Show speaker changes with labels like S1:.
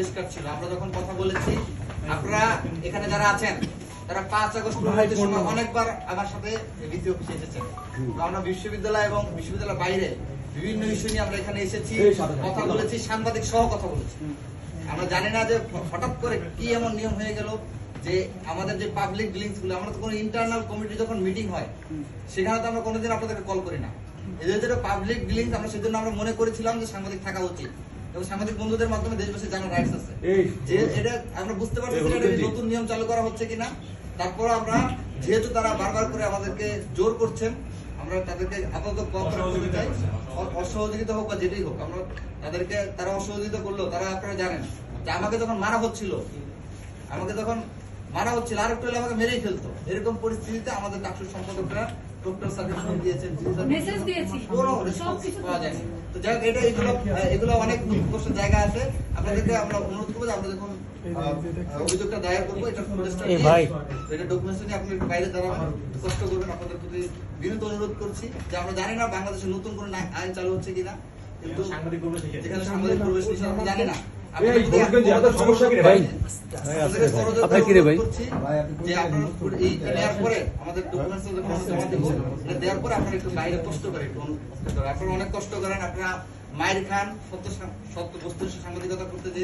S1: পরিষ্কার ছিল। আমরা যখন কথা বলেছি, আপনারা এখানে যারা আছেন তারা 5 আগস্ট পরবর্তী সময় অনেকবার আমার সাথে ভিত্তি অফিসে এসেছেন। আমরা বিশ্ববিদ্যালয় এবং বিশ্ববিদ্যালয়ের বাইরে বিভিন্ন ইস্যু নিয়ে আমরা এখানে এসেছি, কথা বলেছি, সাংবাদিক সহ কথা বলেছি। আমরা জানি না যে হঠাৎ করে কি এমন নিয়ম হয়ে গেল যে আমাদের যে পাবলিক ডিলিংস গুলো, আমরা তো কোনো ইন্টারনাল কমিটি যখন মিটিং হয় সেখানে তো আমরা কোনোদিন আপনাদেরকে কল করি না। এদের যেটা পাবলিক ডিলিংস, আমরা সেজন্য আমরা মনে করেছিলাম যে সাংবাদিক থাকা উচিত এবং সাংবাদিক বন্ধুদের মাধ্যমে দেশবাসী জানার রাইটস আছে। যে এটা আমরা বুঝতে পারছি নতুন নিয়ম চালু করা হচ্ছে কিনা। তারপর আমরা যেহেতু তারা বারবার করে আমাদেরকে জোর করছেন, আমরা তাদেরকে আপাতত অসহযোগিতা হোক বা যেটাই হোক, আমরা তাদেরকে, তারা অসহযোগিতা করলো, তারা আপনারা জানেন যে আমাকে যখন মারা হচ্ছিল আর একটু হলে আমাকে মেরেই ফেলতো। এরকম পরিস্থিতিতে আমাদের ডাকসুর সম্পাদকরা ডক্টর সার্টিফিকেট দিয়েছেন, কোনো রেসপন্স পাওয়া যায়নি। তো যাই হোক, এগুলো অনেক প্রশ্ন জায়গা আছে। আপনাদেরকে আমরা অনুরোধ করবো যে আমরা যখন অভিযোগটা দায়ের করবো, এটা ডকুমেন্টস নিয়ে আপনি একটু বাইরে দাঁড়াবেন, কষ্ট করবেন। আপনাদের প্রতি বিনীত অনুরোধ করছি যে আমরা জানি না বাংলাদেশে নতুন কোন আইন চালু হচ্ছে কিনা, কিন্তু যেখানে সাংবাদিক প্রবেশ নিষেধ আমরা জানি না। আপনারা অনেক কষ্ট করেন, আপনারা মায়ের খান, সত্য বস্তু সাংবাদিকতা করতে যে